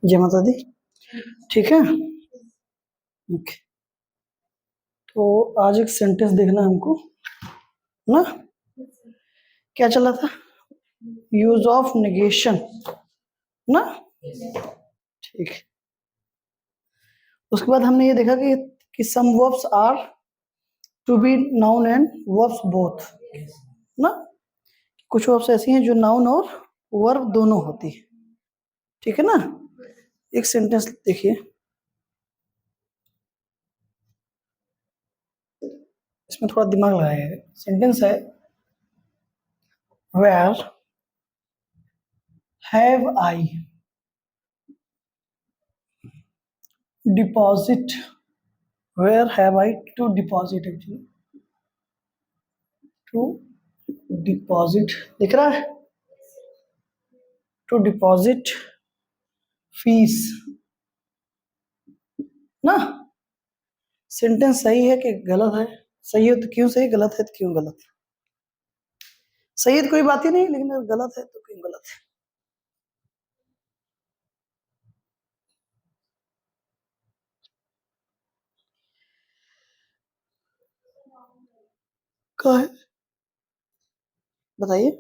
जय माता दी। ठीक है, ओके। तो आज एक सेंटेंस देखना है हमको ना। क्या चला था? यूज ऑफ नेगेशन ना। ठीक है। उसके बाद हमने ये देखा कि some verbs are to be noun and verbs both ना। कुछ वर्ब्स ऐसी हैं जो नाउन और वर्ब दोनों होती है। ठीक है ना। एक सेंटेंस देखिए, इसमें थोड़ा दिमाग लगाइएगा। सेंटेंस है where have I deposit, where have I to deposit, actually to deposit दिख रहा है, टू डिपॉजिट फीस ना। सेंटेंस सही है कि गलत है? सही है तो क्यों सही, गलत है तो क्यों गलत? सही है तो कोई बात ही नहीं, लेकिन अगर गलत है तो क्यों गलत है? क्या है बताइए।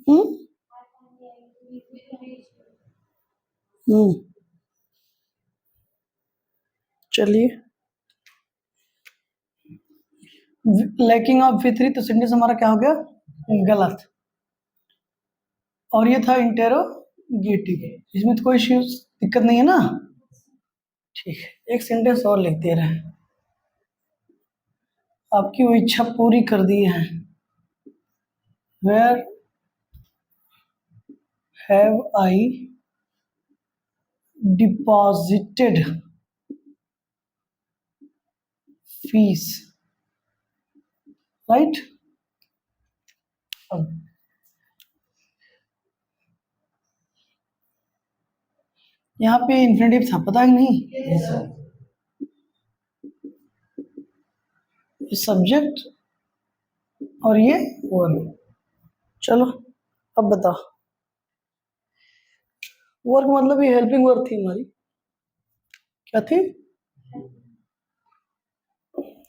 हम्म हम्म चलिए, लैकिंग ऑफ V3, तो सेंटेंस हमारा क्या हो गया? गलत। और ये था इंटेरोगेटिव, इसमें तो कोई दिक्कत नहीं है ना। ठीक है, एक सेंटेंस और लिख दे रहे हैं, आपकी वो इच्छा पूरी कर दी है। Where have I deposited fees, right. यहाँ पे इन्फिनेटिव था, पता है कि नहीं? ये सब्जेक्ट और ये वर्ब। चलो अब बताओ, वर्क मतलब ये हेल्पिंग वर्क थी हमारी। क्या थी?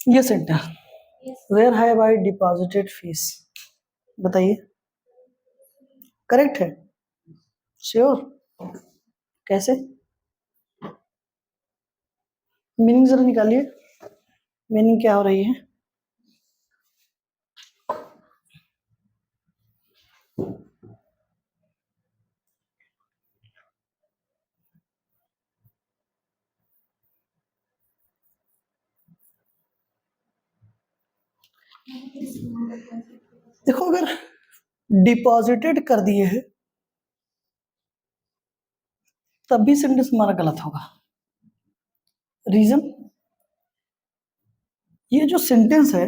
ये sentence, where have I deposited fees, बताइए करेक्ट है? श्योर? कैसे? मीनिंग जरा निकालिए, मीनिंग क्या हो रही है? देखो, अगर डिपॉजिटेड कर दिए है तब भी सेंटेंस हमारा गलत होगा। रीजन, ये जो सेंटेंस है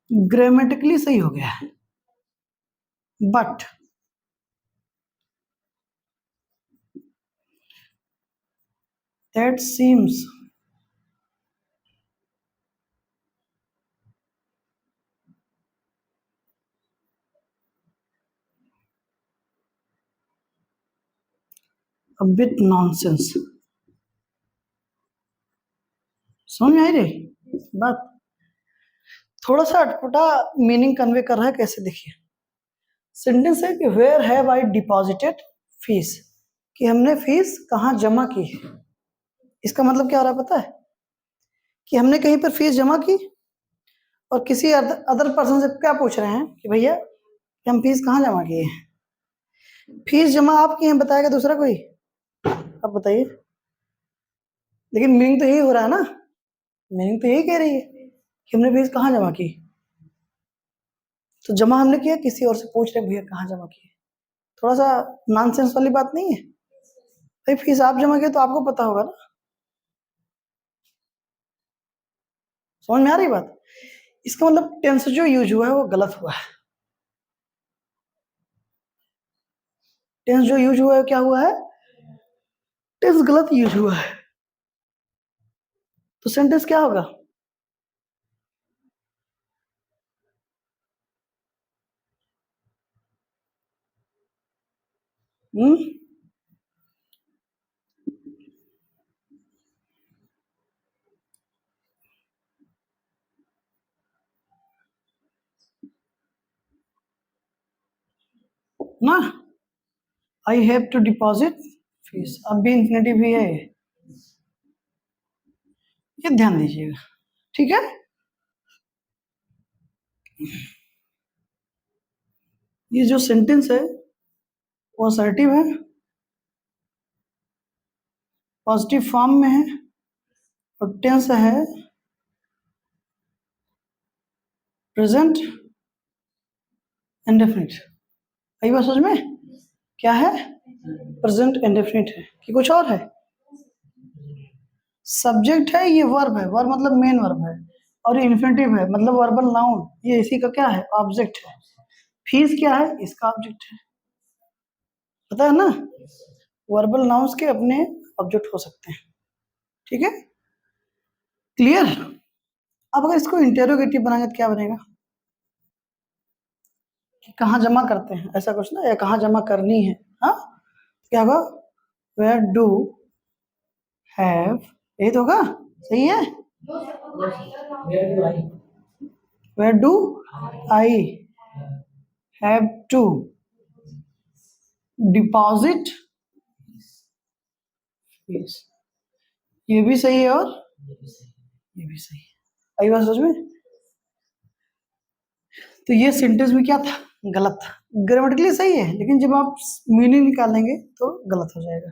ग्रामेटिकली सही हो गया है, but that seems a bit nonsense. समझ में आई रही बात? थोड़ा सा अटपटा मीनिंग कन्वे कर रहा है, कैसे देखिए। सेंटेंस है कि where have I deposited fees, कि हमने फीस कहाँ जमा की है। इसका मतलब क्या हो रहा है पता है? कि हमने कहीं पर फीस जमा की और किसी अदर पर्सन से क्या पूछ रहे हैं कि भैया कि हम फीस कहाँ जमा किए हैं। फीस जमा आप किए हैं, बताएगा दूसरा कोई? अब बताइए। लेकिन मीनिंग तो यही हो रहा है ना, मीनिंग तो यही कह रही है कि हमने फीस कहाँ जमा की। तो जमा हमने किया, किसी और से पूछ रहे भैया कहाँ जमा किए। थोड़ा सा नॉनसेंस वाली बात नहीं है? भाई फीस आप जमा किए तो आपको पता होगा ना। समझ में आ रही बात? इसका मतलब टेंस जो यूज हुआ है वो गलत हुआ है। टेंस जो यूज हुआ है क्या हुआ है? टेंस गलत यूज हुआ है। तो सेंटेंस क्या होगा? हम्म, ना, I have to deposit fees, अब भी इंफिनिटिव भी है, ये ध्यान दीजिएगा, ठीक है। ये जो सेंटेंस है वो असर्टिव है, पॉजिटिव फॉर्म में है, और टेंस है प्रेजेंट इंडेफिनिट। आई बात समझ में? क्या है? प्रेजेंट इंडेफिनिट है कि कुछ और है? सब्जेक्ट है, ये वर्ब है, वर्ब मतलब मेन वर्ब है, और ये इन्फिनेटिव है मतलब वर्बल नाउन, ये इसी का क्या है? ऑब्जेक्ट है। फीस क्या है? इसका ऑब्जेक्ट है, पता है ना? वर्बल नाउन्स के अपने ऑब्जेक्ट हो सकते हैं, ठीक है, क्लियर। अब अगर इसको इंटेरोगेटिव बनाएंगे तो क्या बनेगा? कि कहाँ जमा करते हैं, ऐसा कुछ ना, या कहाँ जमा करनी है, हाँ, क्या होगा? वेयर डू हैव, यही तो होगा, सही है। Where do I have to deposit fees, ये भी सही है और ये भी सही है। आई बात समझ में? तो ये सेंटेंस में क्या था? गलत था, ग्रामेटिकली सही है लेकिन जब आप मीनिंग निकालेंगे तो गलत हो जाएगा,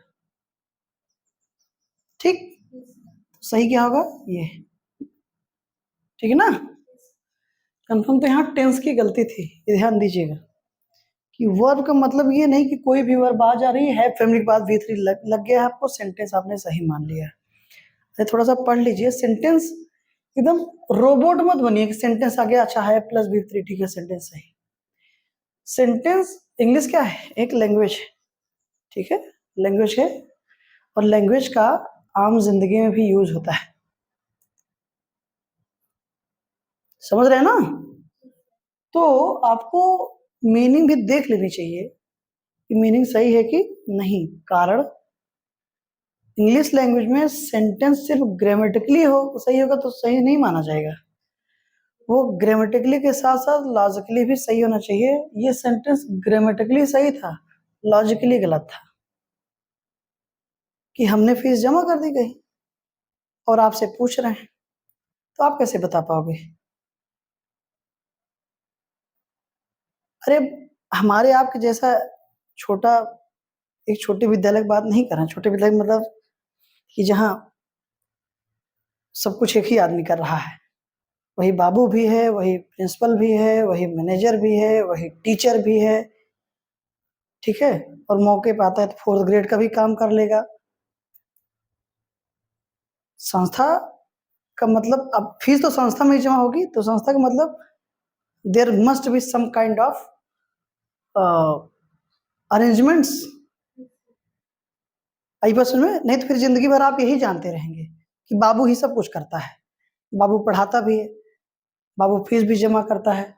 ठीक। सही क्या होगा? ये, ठीक है ना? कंफर्म। तो यहाँ टेंस की गलती थी, ये ध्यान दीजिएगा कि वर्ब का मतलब ये नहीं कि कोई भी वर्ब आ जा रही है फैमिली के बाद V3 लग गया है आपको, सेंटेंस आपने सही मान लिया। अरे थोड़ा सा पढ़ लीजिए सेंटेंस, एकदम रोबोट मत बनिए कि सेंटेंस आ गया अच्छा है प्लस V3 ठीक है सेंटेंस सही। सेंटेंस इंग्लिश क्या है? एक लैंग्वेज है, ठीक है, लैंग्वेज है, और लैंग्वेज का आम जिंदगी में भी यूज होता है, समझ रहे हैं ना? तो आपको मीनिंग भी देख लेनी चाहिए कि मीनिंग सही है कि नहीं, कारण इंग्लिश लैंग्वेज में सेंटेंस सिर्फ ग्रामेटिकली हो सही होगा तो सही नहीं माना जाएगा, वो ग्रामेटिकली के साथ साथ लॉजिकली भी सही होना चाहिए। ये सेंटेंस ग्रामेटिकली सही था, लॉजिकली गलत था, कि हमने फीस जमा कर दी कहीं और आपसे पूछ रहे हैं, तो आप कैसे बता पाओगे? अरे हमारे आपके जैसा छोटा, एक छोटे विद्यालय की बात नहीं कर रहे हैं, छोटे विद्यालय मतलब कि जहाँ सब कुछ एक ही आदमी कर रहा है, वही बाबू भी है, वही प्रिंसिपल भी है, वही मैनेजर भी है, वही टीचर भी है, ठीक है, और मौके पे आता है तो 4th ग्रेड का भी काम कर लेगा। संस्था का मतलब, अब फीस तो संस्था में ही जमा होगी, तो संस्था का मतलब there must be some kind of arrangements. I बस में, नहीं तो फिर जिंदगी भर आप यही जानते रहेंगे कि बाबू ही सब कुछ करता है, बाबू पढ़ाता भी है, बाबू फीस भी जमा करता है,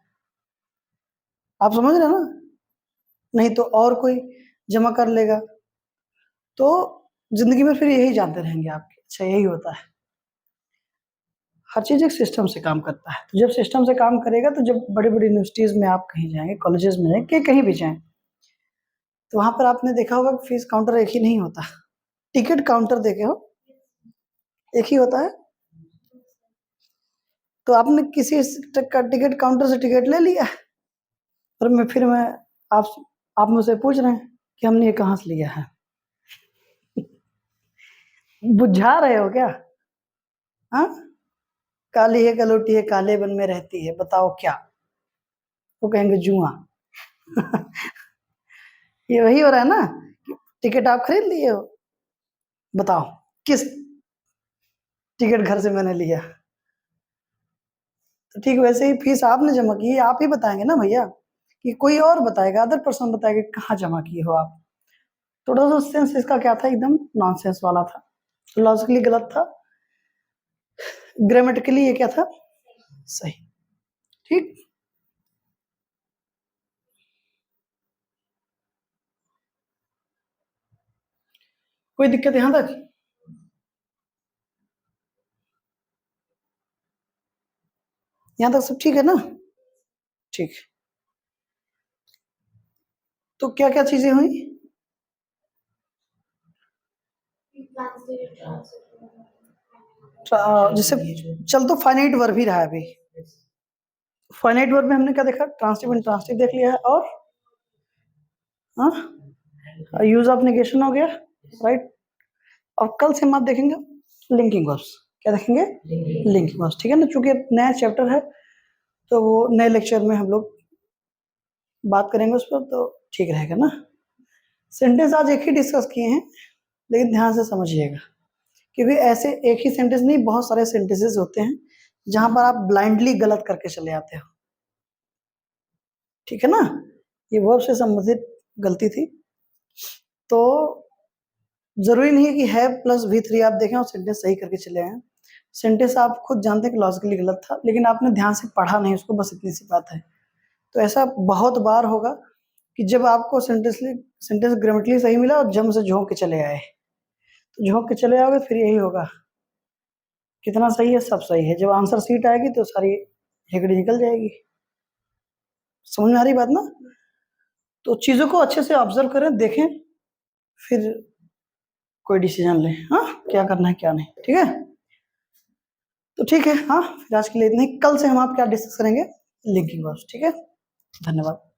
आप समझ रहे हैं ना? नहीं तो और कोई जमा कर लेगा, तो जिंदगी में फिर यही जानते रहेंगे आप, अच्छा यही होता है। हर चीज एक सिस्टम से काम करता है, तो जब सिस्टम से काम करेगा तो जब बड़ी बड़ी यूनिवर्सिटीज में आप कहीं जाएंगे, कॉलेजेस में जाएंगे, कहीं भी जाएं, तो वहां पर आपने देखा होगा कि फीस काउंटर एक ही नहीं होता, टिकट काउंटर देखे हो, एक ही होता है। तो आपने किसी का टिकट काउंटर से टिकट ले लिया, और मैं आप आप मुझसे पूछ रहे हैं कि हमने ये कहाँ से लिया है, बुझा रहे हो क्या? हाँ, काली है कलोटी है काले बन में रहती है, बताओ क्या? वो कहेंगे जुआ। ये वही हो रहा है ना, टिकट आप खरीद लिए हो, बताओ किस टिकट घर से मैंने लिया, तो ठीक वैसे ही फीस आपने जमा की है, आप ही बताएंगे ना भैया, कि कोई और बताएगा, अदर पर्सन बताएगा कहाँ जमा किए हो आप। थोड़ा सा सेंस इसका क्या था, एकदम नॉनसेंस वाला था, लॉजिकली गलत था, ग्रामेटिकली ये क्या था, सही। ठीक, कोई दिक्कत यहां तक? यहां तक सब ठीक है ना? ठीक। तो क्या क्या चीजें हुई? जैसे चल तो फाइनाइट वर्ब ही रहा है अभी। फाइनाइट वर्ब में हमने क्या देखा, ट्रांसिटिव इंट्रांसिटिव देख लिया है, और हाँ यूज ऑफ नेगेशन हो गया, राइट। और कल से हम आप देखेंगे लिंकिंग वर्ब्स। क्या देखेंगे? लिंकिंग वर्ब्स, ठीक है ना। चूंकि नया चैप्टर है तो वो नए लेक्चर में हम लोग बात करेंगे उस पर, तो ठीक रहेगा ना। सेंटेंस आज एक ही डिस्कस किए हैं, लेकिन ध्यान से समझिएगा, क्योंकि ऐसे एक ही सेंटेंस नहीं, बहुत सारे सेंटेंसेस होते हैं जहां पर आप ब्लाइंडली गलत करके चले आते हो, ठीक है ना। ये वर्ब से संबंधित गलती थी, तो जरूरी नहीं है कि है प्लस V3 आप देखें और सेंटेंस सही करके चले आए। सेंटेंस आप खुद जानते हैं कि लॉजिकली गलत था, लेकिन आपने ध्यान से पढ़ा नहीं उसको, बस इतनी सी बात है। तो ऐसा बहुत बार होगा कि जब आपको सेंटेंस ग्रामेटिकली सही मिला और जम से झोंक के चले आए, तो झोंक के चले आओगे फिर यही होगा, कितना सही है, सब सही है। जब आंसर सीट आएगी तो सारी हेगड़ी निकल जाएगी। समझ में आ रही बात ना? तो चीजों को अच्छे से ऑब्जर्व करें, देखें, फिर कोई डिसीजन लें, हाँ क्या करना है क्या नहीं, ठीक है। तो ठीक है, हाँ फिर आज के लिए इतना ही। कल से हम आप क्या डिस्कस करेंगे, लिंकिंग वर्ब्स, ठीक है। धन्यवाद।